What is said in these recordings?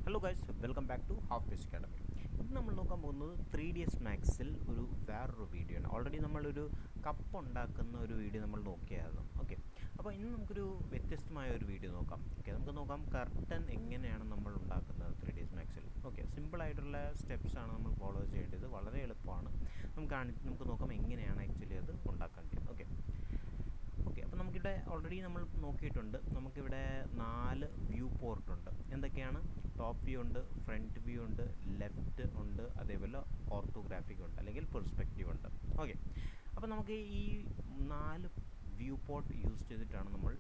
Hello guys, welcome back to Half Page Academy. ഇന്ന് നമ്മൾ നോക്കാൻ പോകുന്നത് 3ds മാക്സിൽ വേറൊരു വീഡിയോ ആണ്. ഓൾറെഡി നമ്മളൊരു കപ്പ് ഉണ്ടാക്കുന്ന ഒരു വീഡിയോ നമ്മൾ നോക്കിയായിരുന്നു. ഓക്കെ, അപ്പോൾ ഇന്ന് നമുക്കൊരു വ്യത്യസ്തമായ ഒരു വീഡിയോ നോക്കാം. ഓക്കെ, നമുക്ക് നോക്കാം കർട്ടൻ എങ്ങനെയാണ് നമ്മൾ ഉണ്ടാക്കുന്നത് 3ds മാക്സിൽ. ഓക്കെ, സിമ്പിളായിട്ടുള്ള സ്റ്റെപ്സാണ് നമ്മൾ ഫോളോ ചെയ്യേണ്ടത്. വളരെ എളുപ്പമാണ്. നമുക്ക് നോക്കാം എങ്ങനെയാണ് ആക്ച്വലി അത് ഉണ്ടാക്കേണ്ടത്. ഓക്കെ, അപ്പോൾ നമുക്കിവിടെ ഓൾറെഡി നമ്മൾ നോക്കിയിട്ടുണ്ട്. നമുക്കിവിടെ 4 വ്യൂ പോർട്ട് ഉണ്ട്. എന്തൊക്കെയാണ്? ടോപ്പ് വ്യൂ ഉണ്ട്, ഫ്രണ്ട് വ്യൂ ഉണ്ട്, ലെഫ്റ്റ് ഉണ്ട്, അതേപോലെ ഓർത്തോഗ്രാഫിക് ഉണ്ട്, അല്ലെങ്കിൽ പെർസ്പെക്റ്റീവ് ഉണ്ട്. ഓക്കെ, അപ്പോൾ നമുക്ക് ഈ 4 വ്യൂ പോർട്ട് യൂസ് ചെയ്തിട്ടാണ് നമ്മൾ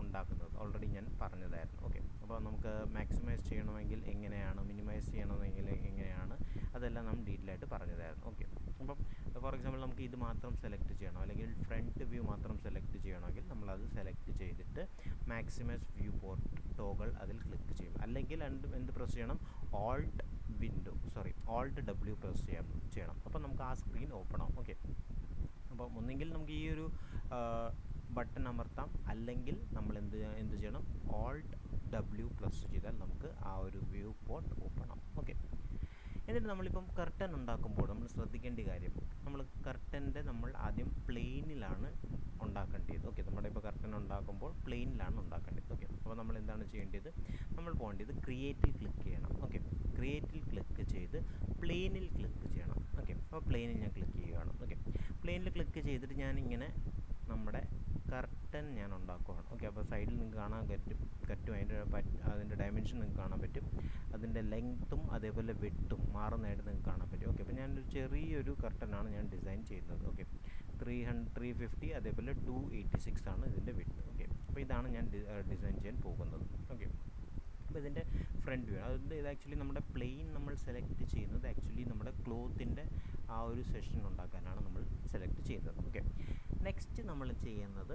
ഉണ്ടാക്കുന്നത്. ഓൾറെഡി ഞാൻ പറഞ്ഞതായിരുന്നു. ഓക്കെ, അപ്പോൾ നമുക്ക് മാക്സിമൈസ് ചെയ്യണമെങ്കിൽ എങ്ങനെയാണ്, മിനിമൈസ് ചെയ്യണമെങ്കിൽ എങ്ങനെയാണ്, അതെല്ലാം നമ്മൾ ഡീറ്റെയിൽ ആയിട്ട് പറഞ്ഞതായിരുന്നു. ഓക്കെ, അപ്പം ഫോർ എക്സാമ്പിൾ നമുക്ക് ഇത് മാത്രം സെലക്ട് ചെയ്യണം, അല്ലെങ്കിൽ ഫ്രണ്ട് വ്യൂ മാത്രം സെലക്ട് ചെയ്യണമെങ്കിൽ നമ്മളത് സെലക്ട് ചെയ്തിട്ട് മാക്സിമൈസ് വ്യൂ പോർട്ട് ടോഗിൾ അതിൽ ക്ലിക്ക് ചെയ്യും. അല്ലെങ്കിൽ എന്ത് പ്രസ് ചെയ്യണം? ഓൾട്ട് W പ്രസ് ചെയ്യണം. അപ്പോൾ നമുക്ക് ആ സ്ക്രീൻ ഓപ്പൺ ആവും. ഓക്കെ, അപ്പം ഒന്നെങ്കിൽ നമുക്ക് ഈ ഒരു ബട്ടൺ അമർത്താം, അല്ലെങ്കിൽ നമ്മൾ എന്ത് ചെയ്യണം? ഓൾട്ട് W പ്രസ് ചെയ്താൽ നമുക്ക് ആ ഒരു വ്യൂ പോർട്ട് ഓപ്പൺ ആവും. ഓക്കെ, എന്നിട്ട് നമ്മളിപ്പം കർട്ടൻ ഉണ്ടാക്കുമ്പോൾ നമ്മൾ ശ്രദ്ധിക്കേണ്ട കാര്യം, നമ്മൾ കർട്ടൻ്റെ നമ്മൾ ആദ്യം പ്ലെയിനിലാണ് ഉണ്ടാക്കേണ്ടത്. ഓക്കെ, നമ്മുടെ ഇപ്പോൾ കർട്ടൻ ഉണ്ടാക്കുമ്പോൾ പ്ലെയിനിലാണ് ഉണ്ടാക്കേണ്ടത്. ഓക്കെ, അപ്പോൾ നമ്മൾ എന്താണ് ചെയ്യേണ്ടത്? നമ്മൾ പോകേണ്ടത് ക്രിയേറ്റിൽ ക്ലിക്ക് ചെയ്യണം. ഓക്കെ, ക്രിയേറ്റിൽ ക്ലിക്ക് ചെയ്ത് പ്ലെയിനിൽ ക്ലിക്ക് ചെയ്യണം. ഓക്കെ, അപ്പോൾ പ്ലെയിനിൽ ഞാൻ ക്ലിക്ക് ചെയ്യുകയാണ്. ഓക്കെ, പ്ലെയിനിൽ ക്ലിക്ക് ചെയ്തിട്ട് ഞാനിങ്ങനെ നമ്മുടെ കർട്ടൻ ഞാൻ ഉണ്ടാക്കുകയാണ്. ഓക്കെ, അപ്പോൾ സൈഡിൽ നിങ്ങൾക്ക് കാണാൻ പറ്റും അതിൻ്റെ ഡയമെൻഷൻ നിങ്ങൾക്ക് കാണാൻ പറ്റും. അതിൻ്റെ ലെങ്ത്തും അതേപോലെ വിഡ്ത്തും മാറുന്നതായിട്ട് നിങ്ങൾക്ക് കാണാൻ പറ്റും. ഓക്കെ, അപ്പോൾ ഞാനൊരു ചെറിയൊരു കർട്ടനാണ് ഞാൻ ഡിസൈൻ ചെയ്യുന്നത്. ഓക്കെ, 350 അതേപോലെ 286 ആണ് ഇതിൻ്റെ വിഡ്ത്ത്. ഓക്കെ, അപ്പോൾ ഇതാണ് ഞാൻ ഡിസൈൻ ചെയ്യാൻ പോകുന്നത്. ഓക്കെ, അപ്പോൾ ഇതിൻ്റെ ഫ്രണ്ട് വ്യൂ അത് ഇത് ആക്ച്വലി നമ്മുടെ പ്ലെയിൻ നമ്മൾ സെലക്ട് ചെയ്യുന്നത് ആക്ച്വലി നമ്മുടെ ക്ലോത്തിൻ്റെ ആ ഒരു സെഷൻ ഉണ്ടാക്കാനാണ് നമ്മൾ സെലക്ട് ചെയ്യുന്നത്. ഓക്കെ, നെക്സ്റ്റ് നമ്മൾ ചെയ്യുന്നത്,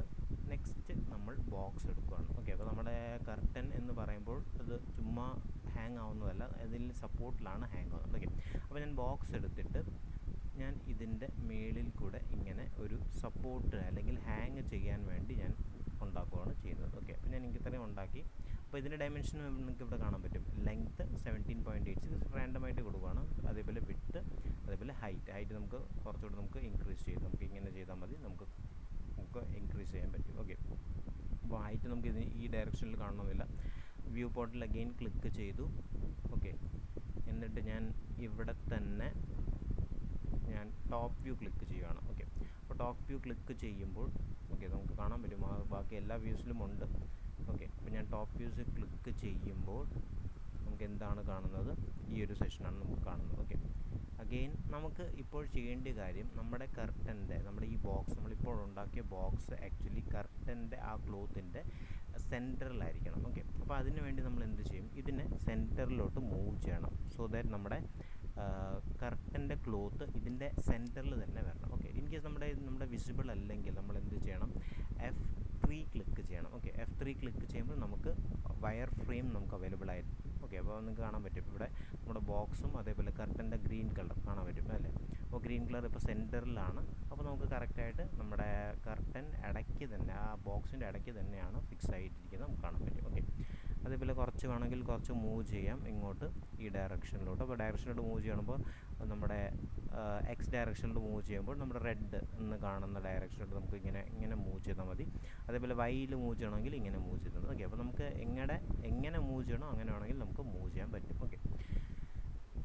നമ്മൾ ബോക്സ് എടുക്കുകയാണ്. ഓക്കെ, അപ്പോൾ നമ്മുടെ കർട്ടൻ എന്ന് പറയുമ്പോൾ അത് ചുമ്മാ ഹാങ് ആവുന്നതല്ല, അതിൽ സപ്പോർട്ടിലാണ് ഹാങ് ആവുന്നത്. ഓക്കെ, അപ്പോൾ ഞാൻ ബോക്സ് എടുത്തിട്ട് ഞാൻ ഇതിൻ്റെ മേളിൽ കൂടെ ഇങ്ങനെ ഒരു സപ്പോർട്ട് അല്ലെങ്കിൽ ഹാങ് ചെയ്യാൻ വേണ്ടി ഞാൻ ഉണ്ടാക്കുകയാണ് ചെയ്യുന്നത്. ഓക്കെ, അപ്പോൾ ഞാൻ ഇത്രയും ഉണ്ടാക്കി. അപ്പോൾ ഇതിൻ്റെ ഡയമെൻഷൻ നിങ്ങൾക്ക് ഇവിടെ കാണാൻ പറ്റും. ലെങ്ത്ത് 17.86 റാൻഡമായിട്ട് കൊടുക്കുകയാണ്. അതേപോലെ വിഡ്ത്ത്, അതേപോലെ ഹൈറ്റ് നമുക്ക് കുറച്ചുകൂടി നമുക്ക് ഇൻക്രീസ് ചെയ്ത് നമുക്ക് ഇങ്ങനെ ചെയ്താൽ മതി, നമുക്ക് ഇൻക്രീസ് ചെയ്യാൻ പറ്റും. ഓക്കെ, അപ്പോൾ ഹൈറ്റ് നമുക്ക് ഈ ഡയറക്ഷനിൽ കാണണമെന്നില്ല. വ്യൂ പോർട്ടിൽ അഗെയിൻ ക്ലിക്ക് ചെയ്തു. ഓക്കെ, എന്നിട്ട് ഞാൻ ഇവിടെ തന്നെ ഞാൻ ടോപ്പ് വ്യൂ ക്ലിക്ക് ചെയ്യുകയാണ്. ഓക്കെ, അപ്പോൾ ടോപ്പ് വ്യൂ ക്ലിക്ക് ചെയ്യുമ്പോൾ ഓക്കെ നമുക്ക് കാണാൻ പറ്റും, ബാക്കി എല്ലാ വ്യൂസിലും ഉണ്ട്. ഓക്കെ, അപ്പോൾ ഞാൻ ടോപ്പ് വ്യൂസ് ക്ലിക്ക് ചെയ്യുമ്പോൾ നമുക്ക് എന്താണ് കാണുന്നത്? ഈ ഒരു സെഷനാണ് നമുക്ക് കാണുന്നത്. ഓക്കെ, അഗെയിൻ നമുക്ക് ഇപ്പോൾ ചെയ്യേണ്ട കാര്യം, നമ്മുടെ കർട്ടൻ്റെ നമ്മുടെ ഈ ബോക്സ് നമ്മളിപ്പോൾ ഉണ്ടാക്കിയ ബോക്സ് ആക്ച്വലി കർട്ടൻ്റെ ആ ക്ലോത്തിൻ്റെ സെൻറ്ററിലായിരിക്കണം. ഓക്കെ, അപ്പോൾ അതിന് വേണ്ടി നമ്മൾ എന്ത് ചെയ്യും? ഇതിനെ സെൻറ്ററിലോട്ട് മൂവ് ചെയ്യണം. സോ ദാറ്റ് നമ്മുടെ കർട്ടൻ്റെ ക്ലോത്ത് ഇതിൻ്റെ സെൻറ്ററിൽ തന്നെ വരണം. ഓക്കെ, ഇൻ കേസ് നമ്മുടെ വിസിബിൾ അല്ലെങ്കിൽ നമ്മൾ എന്ത് ചെയ്യണം? F3 ക്ലിക്ക് ചെയ്യണം. ഓക്കെ, F3 ക്ലിക്ക് ചെയ്യുമ്പോൾ നമുക്ക് വയർ ഫ്രെയിം നമുക്ക് അവൈലബിൾ ആയിരിക്കും. ഓക്കെ, അപ്പോൾ നിങ്ങൾക്ക് കാണാൻ പറ്റും ഇവിടെ നമ്മുടെ ബോക്സും അതേപോലെ കർട്ടൻ്റെ ഗ്രീൻ കളർ കാണാൻ പറ്റും അല്ലേ? അപ്പോൾ ഗ്രീൻ കളർ ഇപ്പോൾ സെൻറ്ററിലാണ്. അപ്പോൾ നമുക്ക് കറക്റ്റായിട്ട് നമ്മുടെ കർട്ടൻ ഇടയ്ക്ക് തന്നെ ആ ബോക്സിൻ്റെ ഇടയ്ക്ക് തന്നെയാണ് ഫിക്സ് ആയിട്ടിരിക്കുന്നത് നമുക്ക് കാണാൻ പറ്റും. ഓക്കെ, അതേപോലെ കുറച്ച് വേണമെങ്കിൽ കുറച്ച് മൂവ് ചെയ്യാം ഇങ്ങോട്ട് ഈ ഡയറക്ഷനിലോട്ട്. അപ്പോൾ ഡയറക്ഷനിലോട്ട് മൂവ് ചെയ്യുമ്പോൾ നമ്മുടെ എക്സ് ഡയറക്ഷനിലോട്ട് മൂവ് ചെയ്യുമ്പോൾ നമ്മുടെ റെഡ് എന്ന് കാണുന്ന ഡയറക്ഷനിലോട്ട് നമുക്ക് ഇങ്ങനെ മൂവ് ചെയ്താൽ മതി. അതേപോലെ വൈയിൽ മൂവ് ചെയ്യണമെങ്കിൽ ഇങ്ങനെ മൂവ് ചെയ്താൽ. ഓക്കെ, അപ്പോൾ നമുക്ക് എങ്ങനെ മൂവ് ചെയ്യണോ അങ്ങനെ വേണമെങ്കിൽ നമുക്ക് മൂവ് ചെയ്യാൻ പറ്റും. ഓക്കെ,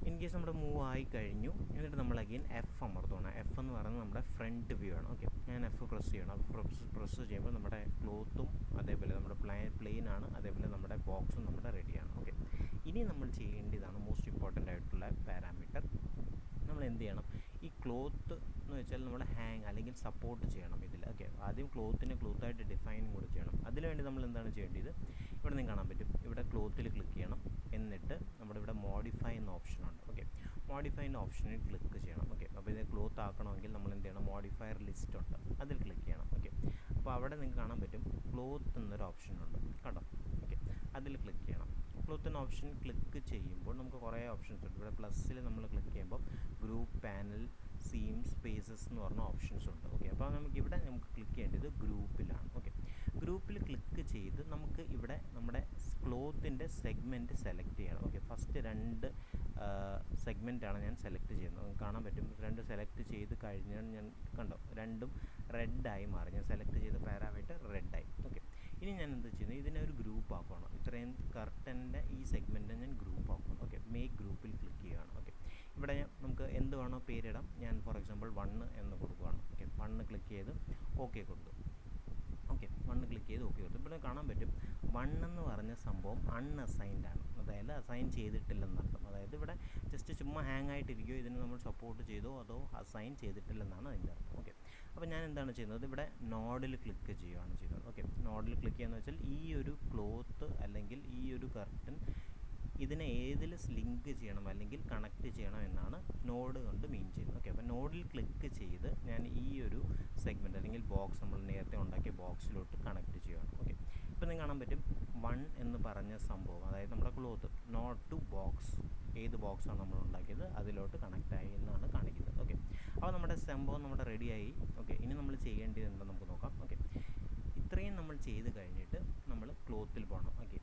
ഇൻ കേസ് നമ്മുടെ മൂവ് ആയി കഴിഞ്ഞു. എന്നിട്ട് നമ്മൾ അഗെയിൻ F അമർത്തണം. F എന്ന് പറയുന്നത് നമ്മുടെ ഫ്രണ്ട് വ്യൂ ആണ്. ഓക്കെ, ഞാൻ F പ്രസ് ചെയ്യണം. അപ്പോൾ പ്രസ് ചെയ്യുമ്പോൾ നമ്മുടെ ക്ലോത്തും അതേപോലെ നമ്മുടെ പ്ലെയിനാണ്, അതേപോലെ നമ്മുടെ ബോക്സും നമ്മുടെ റെഡിയാണ്. ഓക്കെ, ഇനി നമ്മൾ ചെയ്യേണ്ടതാണ് മോസ്റ്റ് ഇമ്പോർട്ടൻ്റ് ആയിട്ടുള്ള പാരാമീറ്റർ. നമ്മൾ എന്ത് ചെയ്യണം? ഈ ക്ലോത്ത് എന്ന് വെച്ചാൽ നമ്മൾ ഹാങ് അല്ലെങ്കിൽ സപ്പോർട്ട് ചെയ്യണം ഇതിൽ. ഓക്കെ, ആദ്യം ക്ലോത്തായിട്ട് ഡിഫൈനും കൂടി ചെയ്യണം. അതിനുവേണ്ടി നമ്മൾ എന്താണ് ചെയ്യേണ്ടത്? ഇവിടെ നിങ്ങൾക്ക് കാണാൻ പറ്റും, ഇവിടെ ക്ലോത്തിൽ ക്ലിക്ക് ചെയ്യണം. എന്നിട്ട് നമ്മുടെ ഇവിടെ മോഡിഫൈ എന്ന ഓപ്ഷനുണ്ട്. ഓക്കെ, മോഡിഫൈ എന്ന ഓപ്ഷനിൽ ക്ലിക്ക് ചെയ്യണം. ഓക്കെ, അപ്പോൾ ഇത് ക്ലോത്ത് ആക്കണമെങ്കിൽ നമ്മൾ എന്ത് ചെയ്യണം? മോഡിഫയർ ലിസ്റ്റ് ഉണ്ട്, അതിൽ ക്ലിക്ക് ചെയ്യണം. ഓക്കെ, അപ്പോൾ അവിടെ നിങ്ങൾക്ക് കാണാൻ പറ്റും ക്ലോത്ത് എന്നൊരു ഓപ്ഷനുണ്ട് കേട്ടോ. ഓക്കെ, അതിൽ ക്ലിക്ക് ചെയ്യണം. ക്ലോത്ത് എന്ന ഓപ്ഷൻ ക്ലിക്ക് ചെയ്യുമ്പോൾ നമുക്ക് കുറേ ഓപ്ഷൻസ് ഉണ്ട്. ഇവിടെ പ്ലസ്സിൽ നമ്മൾ ക്ലിക്ക് ചെയ്യുമ്പോൾ ഗ്രൂപ്പ്, പാനൽ, സീം, സ്പേസസ് എന്ന് പറഞ്ഞ ഓപ്ഷൻസ് ഉണ്ട്. ഓക്കെ, അപ്പോൾ നമുക്ക് ക്ലിക്ക് ചെയ്യേണ്ടത് ഗ്രൂപ്പിലാണ്. ഓക്കെ, ഗ്രൂപ്പിൽ ക്ലിക്ക് ചെയ്ത് നമുക്ക് ഇവിടെ നമ്മുടെ ക്ലോത്തിൻ്റെ സെഗ്മെൻറ്റ് സെലക്ട് ചെയ്യണം. ഓക്കെ, ഫസ്റ്റ് 2 സെഗ്മെൻറ്റാണ് ഞാൻ സെലക്ട് ചെയ്യുന്നത്. നമുക്ക് കാണാൻ പറ്റും 2 സെലക്ട് ചെയ്ത് കഴിഞ്ഞാൽ ഞാൻ കണ്ടോ രണ്ടും റെഡായി മാറി. ഞാൻ സെലക്ട് ചെയ്ത പാരാമീറ്റർ റെഡായി. ഓക്കെ, ഇനി ഞാൻ എന്ത് ചെയ്യുന്നത്, ഇതിനെ ഒരു ഗ്രൂപ്പ് ആക്കണം. ഇത്രയും കർട്ടൻ്റെ ഈ സെഗ്മെൻറ്റ് ഞാൻ ഗ്രൂപ്പ് ആക്കണം. ഓക്കെ, മേക്ക് ഗ്രൂപ്പിൽ ക്ലിക്ക് ചെയ്യുകയാണ്. ഓക്കെ, ഇവിടെ നമുക്ക് എന്ത് വേണോ പേരിടാം. ഞാൻ ഫോർ എക്സാമ്പിൾ 1 എന്ന് കൊടുക്കുകയാണ്. ഓക്കെ, 1 ക്ലിക്ക് ചെയ്ത് ഓക്കെ കൊടുത്തു. ഓക്കെ, 1 ക്ലിക്ക് ചെയ്ത് ഓക്കെ കൊടുത്തു. ഇവിടെ കാണാൻ പറ്റും 1 എന്ന് പറഞ്ഞ സംഭവം അൺഅസൈൻഡ് ആണ്, അതായത് അസൈൻ ചെയ്തിട്ടില്ലെന്നർത്ഥം. അതായത് ഇവിടെ ജസ്റ്റ് ചുമ്മാ ഹാങ് ആയിട്ടിരിക്കുകയോ ഇതിന് നമ്മൾ സപ്പോർട്ട് ചെയ്തോ അതോ അസൈൻ ചെയ്തിട്ടില്ലെന്നാണ് അതിൻ്റെ അർത്ഥം. ഓക്കെ, അപ്പോൾ ഞാൻ എന്താണ് ചെയ്യുന്നത്, ഇവിടെ നോഡിൽ ക്ലിക്ക് ചെയ്യുകയാണ് ചെയ്യുന്നത്. ഓക്കെ, നോഡിൽ ക്ലിക്ക് ചെയ്യുകയെന്ന് വെച്ചാൽ ഈ ഒരു ക്ലോത്ത് അല്ലെങ്കിൽ ഈ ഒരു കർട്ടൻ ഇതിനെ ഏതിൽ ലിങ്ക് ചെയ്യണം അല്ലെങ്കിൽ കണക്ട് ചെയ്യണം എന്നാണ് നോഡ് കൊണ്ട് മീൻ ചെയ്യുന്നത്. ഓക്കെ, അപ്പോൾ നോഡിൽ ക്ലിക്ക് ചെയ്ത് ഞാൻ ഈ ഒരു സെഗ്മെൻറ്റ് അല്ലെങ്കിൽ ബോക്സ് നമ്മൾ നേരത്തെ ഉണ്ടാക്കിയ ബോക്സിലോട്ട് കണക്ട് ചെയ്യുകയാണ്. ഓക്കെ, ഇപ്പോൾ നിങ്ങൾക്ക് കാണാൻ പറ്റും 1 എന്ന് പറഞ്ഞ സംഭവം, അതായത് നമ്മുടെ ക്ലോത്ത് നോട്ട് ടു ബോക്സ്, ഏത് ബോക്സാണ് നമ്മൾ ഉണ്ടാക്കിയത് അതിലോട്ട് കണക്റ്റായി എന്നാണ് കാണിക്കുന്നത്. ഓക്കെ, അപ്പോൾ നമ്മുടെ സംഭവം നമ്മുടെ റെഡിയായി. ഓക്കെ, ഇനി നമ്മൾ ചെയ്യേണ്ടത് എന്താണെന്ന് നമുക്ക് നോക്കാം. ഓക്കെ, ഇത്രയും നമ്മൾ ചെയ്ത് കഴിഞ്ഞിട്ട് നമ്മൾ ക്ലോത്തിൽ പോകണം. ഓക്കെ,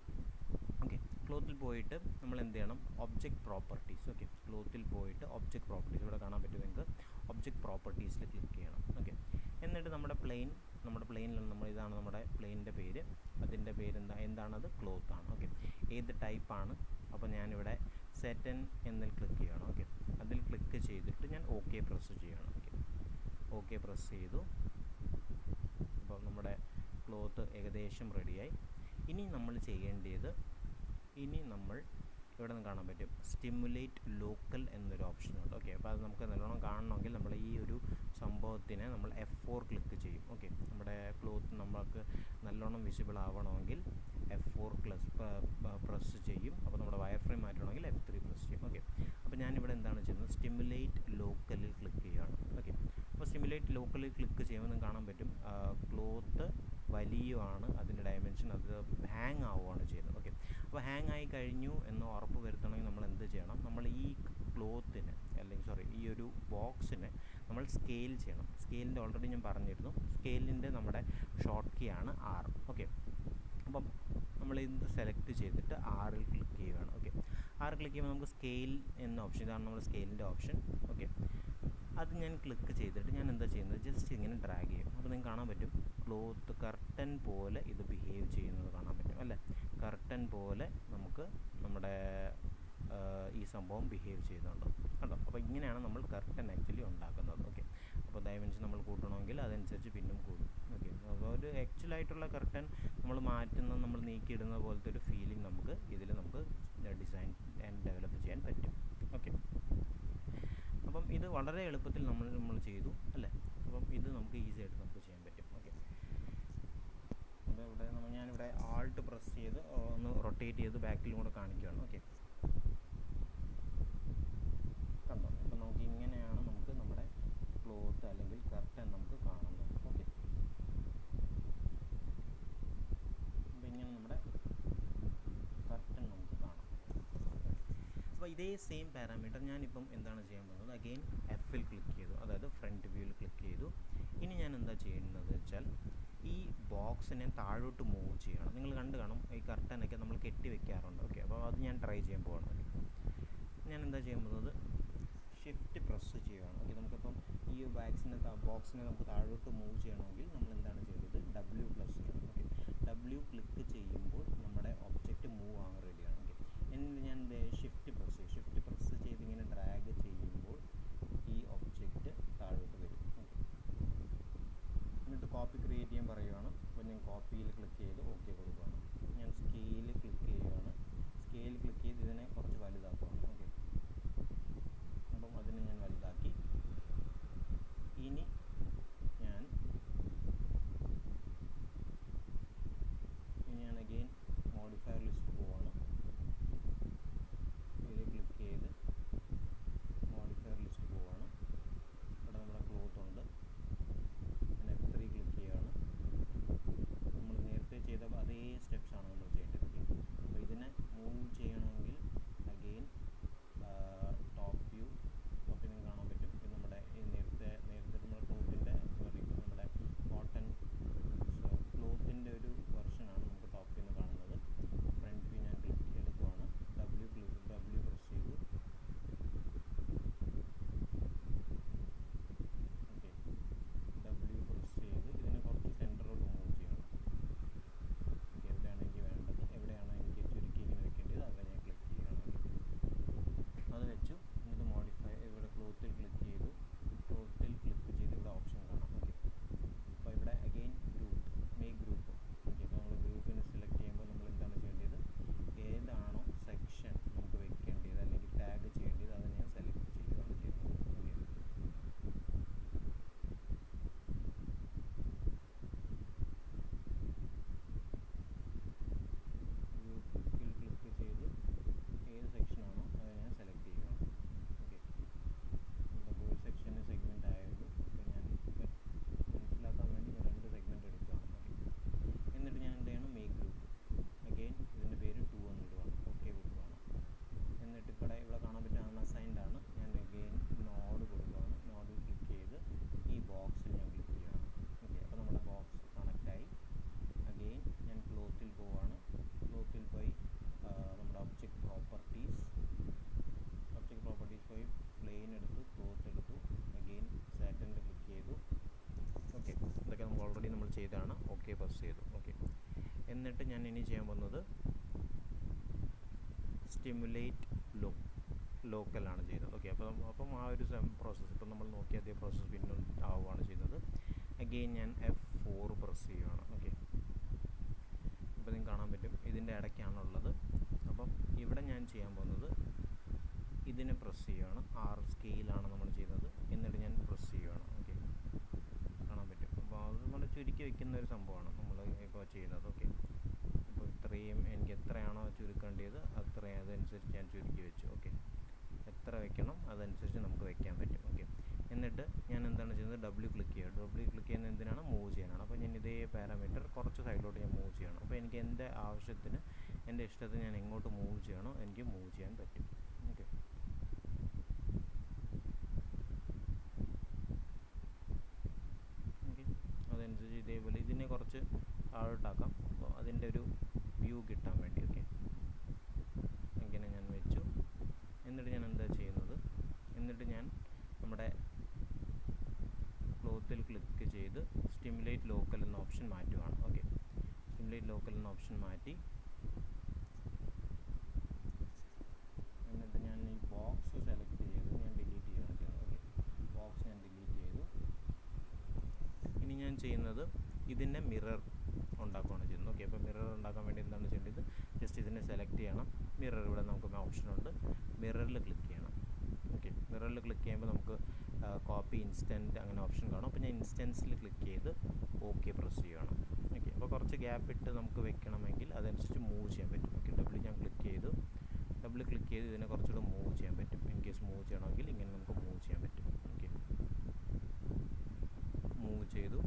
ക്ലോത്തിൽ പോയിട്ട് നമ്മൾ എന്ത് ചെയ്യണം, ഒബ്ജക്റ്റ് പ്രോപ്പർട്ടീസ്. ഓക്കെ, ക്ലോത്തിൽ പോയിട്ട് ഒബ്ജക്റ്റ് പ്രോപ്പർട്ടീസ് ഇവിടെ കാണാൻ പറ്റും നിങ്ങൾക്ക്. ഒബ്ജക്റ്റ് പ്രോപ്പർട്ടീസിൽ ക്ലിക്ക് ചെയ്യണം. ഓക്കെ, എന്നിട്ട് നമ്മുടെ പ്ലെയിനിലാണ് നമ്മൾ, ഇതാണ് നമ്മുടെ പ്ലെയിനിൻ്റെ പേര്. അതിൻ്റെ പേര് എന്താണത്, ക്ലോത്ത് ആണ്. ഓക്കെ, ഏത് ടൈപ്പാണ്, അപ്പോൾ ഞാനിവിടെ സെറ്റൻ എന്നിൽ ക്ലിക്ക് ചെയ്യണം. ഓക്കെ, അതിൽ ക്ലിക്ക് ചെയ്തിട്ട് ഞാൻ ഓക്കെ പ്രസ് ചെയ്യണം. ഓക്കെ, ഓക്കെ പ്രസ് ചെയ്തു. അപ്പോൾ നമ്മുടെ ക്ലോത്ത് ഏകദേശം റെഡിയായി. ഇനി നമ്മൾ ചെയ്യേണ്ടത്, ഇവിടെ നിന്ന് കാണാൻ പറ്റും സ്റ്റിമുലേറ്റ് ലോക്കൽ എന്നൊരു ഓപ്ഷൻ ഉണ്ട്. ഓക്കെ, അപ്പോൾ അത് നമുക്ക് നല്ലോണം കാണണമെങ്കിൽ നമ്മൾ ഈ ഒരു സംഭവത്തിനെ നമ്മൾ F4 ക്ലിക്ക് ചെയ്യും. ഓക്കെ, നമ്മുടെ ക്ലോത്ത് നമുക്ക് നല്ലോണം വിസിബിൾ ആവണമെങ്കിൽ F4 പ്രസ് ചെയ്യും. അപ്പോൾ നമ്മുടെ വയർ ഫ്രെയിം മാറ്റണമെങ്കിൽ F3 പ്രസ് ചെയ്യും. ഓക്കെ, അപ്പോൾ ഞാനിവിടെ എന്താണ് ചെയ്യുന്നത്, സ്റ്റിമുലേറ്റ് ലോക്കലിൽ ക്ലിക്ക് ചെയ്യുകയാണ്. ഓക്കെ, അപ്പോൾ സ്റ്റിമുലേറ്റ് ലോക്കലിൽ ക്ലിക്ക് ചെയ്യുമ്പോൾ നിങ്ങൾക്ക് കാണാൻ പറ്റും ക്ലോത്ത് വലിയതാണ്, അതിൻ്റെ ഡയമെൻഷൻ അത് ഹാങ് ആവുകയാണ് ചെയ്യുന്നത്. ഓക്കെ, അപ്പോൾ ഹാങ് ആയി കഴിഞ്ഞു എന്ന് ഉറപ്പ് വരുത്തണമെങ്കിൽ നമ്മൾ എന്ത് ചെയ്യണം, നമ്മൾ ഈ ക്ലോത്തിന് അല്ലെങ്കിൽ ഈ ഒരു ബോക്സിനെ നമ്മൾ സ്കെയിൽ ചെയ്യണം. സ്കെയിലിൻ്റെ ഓൾറെഡി ഞാൻ പറഞ്ഞിരുന്നു, സ്കെയിലിൻ്റെ നമ്മുടെ ഷോർട്ട് കീ ആണ് R. ഓക്കെ, അപ്പം നമ്മൾ ഇത് സെലക്ട് ചെയ്തിട്ട് Rൽ ക്ലിക്ക് ചെയ്യുകയാണ്. ഓക്കെ, R ക്ലിക്ക് ചെയ്യുമ്പോൾ നമുക്ക് സ്കെയിൽ എന്ന ഓപ്ഷൻ, ഇതാണ് നമ്മുടെ സ്കെയിലിൻ്റെ ഓപ്ഷൻ. ഓക്കെ, അത് ഞാൻ ക്ലിക്ക് ചെയ്തിട്ട് ഞാൻ എന്താ ചെയ്യുന്നത്, ജസ്റ്റ് ഇങ്ങനെ ഡ്രാഗ് ചെയ്യും. അപ്പോൾ നിങ്ങൾക്ക് കാണാൻ പറ്റും ക്ലോത്ത് കർട്ടൻ പോലെ ഇത് ബിഹേവ് ചെയ്യുന്നത് കാണാൻ പറ്റും അല്ലേ. കർട്ടൻ പോലെ നമുക്ക് നമ്മുടെ ഈ സംഭവം ബിഹേവ് ചെയ്യുന്നുണ്ട് കണ്ടോ. അപ്പോൾ ഇങ്ങനെയാണ് നമ്മൾ കർട്ടൻ ആക്ച്വലി ഉണ്ടാക്കുന്നത്. ഓക്കെ, അപ്പോൾ ഡയമെൻഷൻ നമ്മൾ കൂട്ടണമെങ്കിൽ അതനുസരിച്ച് പിന്നും കൂടും. ഓക്കെ, അപ്പോൾ ഒരു ആക്ച്വലായിട്ടുള്ള കർട്ടൻ നമ്മൾ നമ്മൾ നീക്കിയിടുന്ന പോലത്തെ ഒരു ഫീലിംഗ് നമുക്ക് ഡിസൈൻ ആൻഡ് ഡെവലപ്പ് ചെയ്യാൻ പറ്റും. ഓക്കെ, അപ്പം ഇത് വളരെ എളുപ്പത്തിൽ നമ്മൾ ചെയ്തു അല്ലേ. അപ്പം ഇത് നമുക്ക് ഈസി ആയിട്ട് നമുക്ക് ചെയ്യാൻ പറ്റും. ഓക്കെ, അപ്പോൾ ഇവിടെ ഞാനിവിടെ ആൾട്ട് പ്രസ് ചെയ്ത് ഒന്ന് റൊട്ടേറ്റ് ചെയ്ത് ബാക്കിലും കൂടെ കാണിക്കുകയാണ്. ഓക്കെ, കണ്ടോ. അപ്പോൾ നമുക്ക് ഇങ്ങനെയാണ് നമ്മുടെ ക്ലോത്ത് അല്ലെങ്കിൽ കർട്ടൻ നമുക്ക് കാണുന്നത്. ഓക്കെ, അപ്പോൾ ഇങ്ങനെ നമ്മുടെ കർട്ടൻ നമുക്ക് കാണാം. അപ്പോൾ ഇതേ സെയിം പാരാമീറ്റർ ഞാനിപ്പം എന്താണ് ചെയ്യാൻ പോകുന്നത്, അഗെയിൻ Fൽ ക്ലിക്ക് ചെയ്തു, അതായത് ഫ്രണ്ട് വ്യൂവിൽ ക്ലിക്ക് ചെയ്തു. ഇനി ഞാൻ എന്താ ചെയ്യുന്നത് വെച്ചാൽ ഈ ബോക്സിനെ താഴോട്ട് മൂവ് ചെയ്യണം. നിങ്ങൾ കണ്ടു കാണും ഈ കർട്ടനൊക്കെ നമ്മൾ കെട്ടി വെക്കാറുണ്ട്. ഓക്കെ, അപ്പോൾ അത് ഞാൻ ട്രൈ ചെയ്യാൻ പോകണം. ഞാൻ എന്താ ചെയ്യാൻ പോകുന്നത്, ഷിഫ്റ്റ് പ്രസ് ചെയ്യുകയാണ്. ഓക്കെ, നമുക്കിപ്പം ഈ ബോക്സിനെ നമുക്ക് താഴോട്ട് മൂവ് ചെയ്യണമെങ്കിൽ നമ്മൾ എന്താണ് ചെയ്തത്, W പ്ലസ് ചെയ്യണം. ഓക്കെ, W ക്ലിക്ക് ചെയ്യുമ്പോൾ നമ്മുടെ ഒബ്ജക്റ്റ് മൂവ് ആകാൻ റെഡിയാണ്. ഓക്കെ, എന്നിട്ട് ഞാൻ ഷിഫ്റ്റ് പ്രസ് ചെയ്ത് ഇങ്ങനെ ഡ്രാഗ് ചെയ്യുമ്പോൾ ഈ ഒബ്ജക്റ്റ് താഴോട്ട് വരും. ഓക്കെ, എന്നിട്ട് കോപ്പി ക്രിയേറ്റ് ചെയ്യാൻ പറയുകയാണ്. അപ്പോൾ ഞാൻ കോപ്പിയിൽ ക്ലിക്ക് ചെയ്ത് ഓക്കെ കൊടുക്കുകയാണ്. ഞാൻ സ്കെയിൽ ക്ലിക്ക് ചെയ്യുകയാണ്. സ്കെയിൽ ക്ലിക്ക് ചെയ്ത് ഇതിനെ കുറച്ച് വലുതാക്കുകയാണ്. ഓക്കെ, അപ്പം അതിനെ ഞാൻ വലുതാക്കി. ഇനി ഞാൻ അഗെയിൻ മോഡിഫയർ ലിസ്റ്റ് പോവാണ്. ഓക്കെ പ്രസ് ചെയ്തു. ഓക്കെ, എന്നിട്ട് ഞാൻ ഇനി ചെയ്യാൻ പോകുന്നത് സ്റ്റിമുലേറ്റ് ലോക്കലാണ് ചെയ്യുന്നത്. ഓക്കെ, അപ്പം ആ ഒരു പ്രോസസ്സ് ഇപ്പം നമ്മൾ നോക്കിയ അതേ പ്രോസസ്സ് പിന്നെ ആവുകയാണ് ചെയ്യുന്നത്. അഗെയിൻ ഞാൻ F4 പ്രസ് ചെയ്യുകയാണ്. ഓക്കെ, അപ്പോൾ നിങ്ങൾക്ക് കാണാൻ പറ്റും ഇതിൻ്റെ ഇടയ്ക്കാണുള്ളത്. അപ്പം ഇവിടെ ഞാൻ ചെയ്യാൻ പോകുന്നത് ഇതിനെ പ്രസ് ചെയ്യുകയാണ്. R സ്കെയിലാണ് നമ്മൾ ചെയ്യുന്നത്. എന്നിട്ട് ഞാൻ പ്രസ് ചെയ്യുകയാണ്. ഓക്കെ, കാണാൻ പറ്റും. അപ്പോൾ അത് നമ്മൾ ചുരുക്കി വയ്ക്കുന്ന ഒരു സംഭവമാണ് നമ്മൾ ഇപ്പോൾ ചെയ്യുന്നത്. ഓക്കെ, ഇപ്പോൾ ഇത്രയും എനിക്ക് എത്രയാണോ ചുരുക്കേണ്ടത് അത്രയും അതനുസരിച്ച് ഞാൻ ചുരുക്കി വെച്ചു. ഓക്കെ, എത്ര വെക്കണം അതനുസരിച്ച് നമുക്ക് വെക്കാൻ പറ്റും. ഓക്കെ, എന്നിട്ട് ഞാൻ എന്താണ് ചെയ്യുന്നത്, W ക്ലിക്ക് ചെയ്യുക. W ക്ലിക്ക് ചെയ്യുന്നത് എന്തിനാണ്, മൂവ് ചെയ്യാനാണ്. അപ്പോൾ ഞാൻ ഇതേ പാരാമീറ്റർ കുറച്ച് സൈഡിലോട്ട് ഞാൻ മൂവ് ചെയ്യണം. അപ്പോൾ എനിക്ക് എൻ്റെ ആവശ്യത്തിന് എൻ്റെ ഇഷ്ടത്തിന് ഞാൻ എങ്ങോട്ട് മൂവ് ചെയ്യണോ എനിക്ക് മൂവ് ചെയ്യാൻ പറ്റും. ഓക്കെ, അതനുസരിച്ച് ഇതേപോലെ ഇതിനെ കുറച്ച് താഴോട്ടാക്കാം. അപ്പോൾ അതിൻ്റെ ഒരു വ്യൂ കിട്ടാൻ വേണ്ടി. ഓക്കെ, ഇങ്ങനെ ഞാൻ വെച്ചു. എന്നിട്ട് ഞാൻ എന്താ ചെയ്യുന്നത്, എന്നിട്ട് ഞാൻ നമ്മുടെ ക്ലോത്തിൽ ക്ലിക്ക് ചെയ്ത് സ്റ്റിമുലേറ്റ് ലോക്കൽ എന്ന ഓപ്ഷൻ മാറ്റുകയാണ്. ഓക്കെ, സ്റ്റിമുലേറ്റ് ലോക്കൽ എന്ന ഓപ്ഷൻ മാറ്റി എന്നിട്ട് ഞാൻ ഈ ബോക്സ് സെലക്ട് ചെയ്ത് ഞാൻ ഡിലീറ്റ് ചെയ്യുകയാണ് ചെയ്യുന്നത്. ഓക്കെ, ബോക്സ് ഞാൻ ഡിലീറ്റ് ചെയ്തു. ഇനി ഞാൻ ചെയ്യുന്നത് ഇതിൻ്റെ മിറർ ഉണ്ടാക്കുകയാണ് ചെയ്യുന്നത്. ഓക്കെ, അപ്പോൾ മിറർ ഉണ്ടാക്കാൻ വേണ്ടി എന്താണ് ചെയ്യേണ്ടത്, ജസ്റ്റ് ഇതിനെ സെലക്ട് ചെയ്യണം. മിറർ ഇവിടെ നമുക്ക് ഓപ്ഷനുണ്ട്, മിററിൽ ക്ലിക്ക് ചെയ്യണം. ഓക്കെ, മിററിൽ ക്ലിക്ക് ചെയ്യുമ്പോൾ നമുക്ക് കോപ്പി ഇൻസ്റ്റൻറ്റ് അങ്ങനെ ഓപ്ഷൻ കാണും. അപ്പോൾ ഞാൻ ഇൻസ്റ്റൻസിൽ ക്ലിക്ക് ചെയ്ത് ഓക്കെ പ്രസ് ചെയ്യണം. ഓക്കെ, അപ്പോൾ കുറച്ച് ഗ്യാപ്പ് ഇട്ട് നമുക്ക് വെക്കണമെങ്കിൽ അതനുസരിച്ച് മൂവ് ചെയ്യാൻ പറ്റും. ഓക്കെ, W ഞാൻ ക്ലിക്ക് ചെയ്തു. W ക്ലിക്ക് ചെയ്ത് ഇതിനെ കുറച്ചുകൂടെ മൂവ് ചെയ്യാൻ പറ്റും. ഇൻ കേസ് മൂവ് ചെയ്യണമെങ്കിൽ ഇങ്ങനെ നമുക്ക് മൂവ് ചെയ്യാൻ പറ്റും. ഓക്കെ, മൂവ് ചെയ്തു.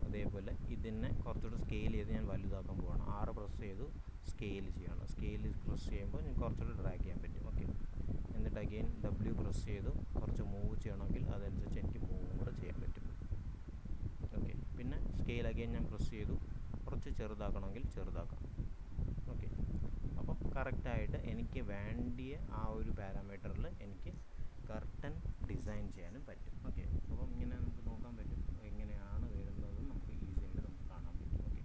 അതേപോലെ ഇതിനെ കുറച്ചുകൂടെ സ്കെയിൽ ചെയ്ത് ഞാൻ വലുതാക്കാൻ പോവാണ്. R പ്രസ് ചെയ്തു സ്കെയിൽ ചെയ്യണം. സ്കെയിൽ പ്രസ് ചെയ്യുമ്പോൾ ഞാൻ കുറച്ചുകൂടെ ഡ്രാഗ് ചെയ്യാൻ പറ്റും. ഓക്കെ, എന്നിട്ട് അഗെയിൻ W പ്രസ് ചെയ്തു കുറച്ച് മൂവ് ചെയ്യണമെങ്കിൽ അതനുസരിച്ച് എനിക്ക് മൂവും കൂടെ ചെയ്യാൻ പറ്റും. ഓക്കെ, പിന്നെ സ്കെയിൽ അഗെയിൻ ഞാൻ പ്രസ് ചെയ്തു കുറച്ച് ചെറുതാക്കണമെങ്കിൽ ചെറുതാക്കാം. ഓക്കെ, അപ്പം കറക്റ്റായിട്ട് എനിക്ക് വേണ്ടിയ ആ ഒരു പാരാമീറ്ററിൽ എനിക്ക് കർട്ടൻ ഡിസൈൻ ചെയ്യാനും പറ്റും. ഓക്കെ, അപ്പം ഇങ്ങനെ നമുക്ക് നോക്കാൻ പറ്റും എങ്ങനെയാണ് വരുന്നത് നമുക്ക് ഈസി ആയിട്ട് നമുക്ക് കാണാൻ പറ്റും. ഓക്കെ,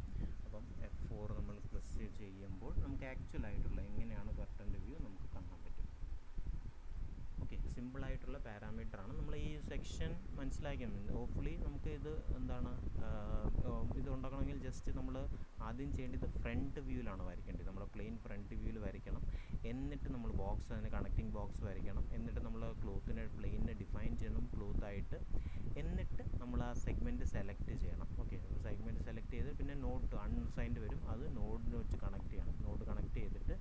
അപ്പം F4 നമ്മൾ പ്രസ് ചെയ്യുമ്പോൾ നമുക്ക് ആക്ച്വലായിട്ടുള്ള എങ്ങനെയാണ് കർട്ടൻ്റെ വ്യൂ നമുക്ക് കാണാൻ പറ്റും. ഓക്കെ, സിമ്പിളായിട്ടുള്ള പാരാമീറ്ററാണ്. നമ്മൾ ഈ സെക്ഷൻ മനസ്സിലാക്കിയത് ഹോപ്പ്ഫുള്ളി നമുക്ക് ഇത് എന്താണ് ഇത് ഉണ്ടാക്കണമെങ്കിൽ ജസ്റ്റ് നമ്മൾ ആദ്യം ചെയ്യേണ്ടത് ഫ്രണ്ട് വ്യൂവിലാണ് വരയ്ക്കേണ്ടത്. നമ്മൾ പ്ലെയിൻ ഫ്രണ്ട് വ്യൂവിൽ വരയ്ക്കണം. എന്നിട്ട് നമ്മൾ ബോക്സ് അതിന് കണക്റ്റിംഗ് ബോക്സ് വരയ്ക്കണം. എന്നിട്ട് നമ്മൾ ക്ലോത്തിനെ പ്ലെയിനെ ഡിഫൈൻ ചെയ്യണം ക്ലോത്തായിട്ട്. എന്നിട്ട് നമ്മൾ ആ സെഗ്മെൻറ്റ് സെലക്ട് ചെയ്യണം. ഓക്കെ, സെഗ്മെൻറ്റ് സെലക്ട് ചെയ്ത് പിന്നെ നോഡ് അൺസൈൻഡ് വരും, അത് നോഡിന് വെച്ച് കണക്ട് ചെയ്യണം. നോഡ് കണക്ട് ചെയ്തിട്ട്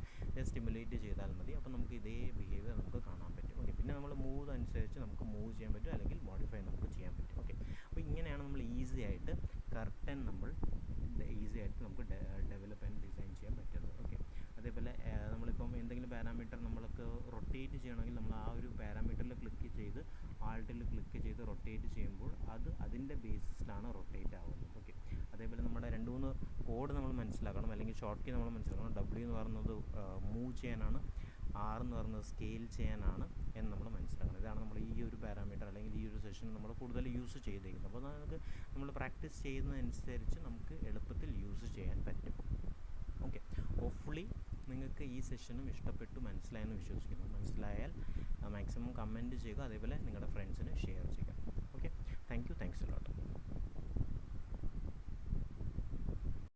സ്റ്റിമുലേറ്റ് ചെയ്താൽ മതി. അപ്പോൾ നമുക്ക് ഇതേ ബിഹേവിയർ നമുക്ക് കാണാൻ പറ്റും. ഓക്കെ, പിന്നെ നമ്മൾ മൂവ് അനുസരിച്ച് നമുക്ക് മൂവ് ചെയ്യാൻ പറ്റും, അല്ലെങ്കിൽ മോഡിഫൈ നമുക്ക് ചെയ്യാൻ പറ്റും. ഓക്കെ, അപ്പോൾ ഇങ്ങനെയാണ് നമ്മൾ ഈസി ആയിട്ട് കർട്ടൻ നമ്മൾ ഈസി ആയിട്ട് നമുക്ക് ഡെവലപ്പ് ആൻഡ് ഡിസൈൻ ചെയ്യാൻ പറ്റുന്നത്. ഓക്കെ, അതേപോലെ നമ്മളിപ്പം എന്തെങ്കിലും പാരാമീറ്റർ നമ്മൾക്ക് റൊട്ടേറ്റ് ചെയ്യണമെങ്കിൽ നമ്മൾ ആ ഒരു പാരാമീറ്ററിൽ ക്ലിക്ക് ചെയ്ത് ആൾട്ടിൽ ക്ലിക്ക് ചെയ്ത് റൊട്ടേറ്റ് ചെയ്യുമ്പോൾ അത് അതിൻ്റെ ബേസിസിലാണ് റൊട്ടേറ്റ് ആവുന്നത്. ഓക്കെ, അതേപോലെ നമ്മുടെ 2-3 കോഡ് നമ്മൾ മനസ്സിലാക്കണം, അല്ലെങ്കിൽ ഷോർട്ട് കീ നമ്മൾ മനസ്സിലാക്കണം. W എന്ന് പറയുന്നത് മൂവ് ചെയ്യാനാണ്, R എന്ന് പറയുന്നത് സ്കെയിൽ ചെയ്യാനാണ് എന്ന് നമ്മൾ മനസ്സിലാക്കണം. ഇതാണ് നമ്മൾ ഈ ഒരു പാരാമീറ്റർ അല്ലെങ്കിൽ ഈ ഒരു സെഷൻ നമ്മൾ കൂടുതൽ യൂസ് ചെയ്തേക്കുന്നത്. അപ്പോൾ നമുക്ക് നമ്മൾ പ്രാക്ടീസ് ചെയ്യുന്നതനുസരിച്ച് നമുക്ക് എളുപ്പത്തിൽ യൂസ് ചെയ്യാൻ പറ്റും. ഓക്കെ, ഹോപ്പ്ഫുള്ളി നിങ്ങൾക്ക് ഈ സെഷനും ഇഷ്ടപ്പെട്ടു മനസ്സിലായെന്ന് വിശ്വസിക്കുന്നു. മനസ്സിലായാൽ മാക്സിമം കമൻറ്റ് ചെയ്യുക, അതേപോലെ നിങ്ങളുടെ ഫ്രണ്ട്സിന് ഷെയർ ചെയ്യുക. Okay, thanks a lot.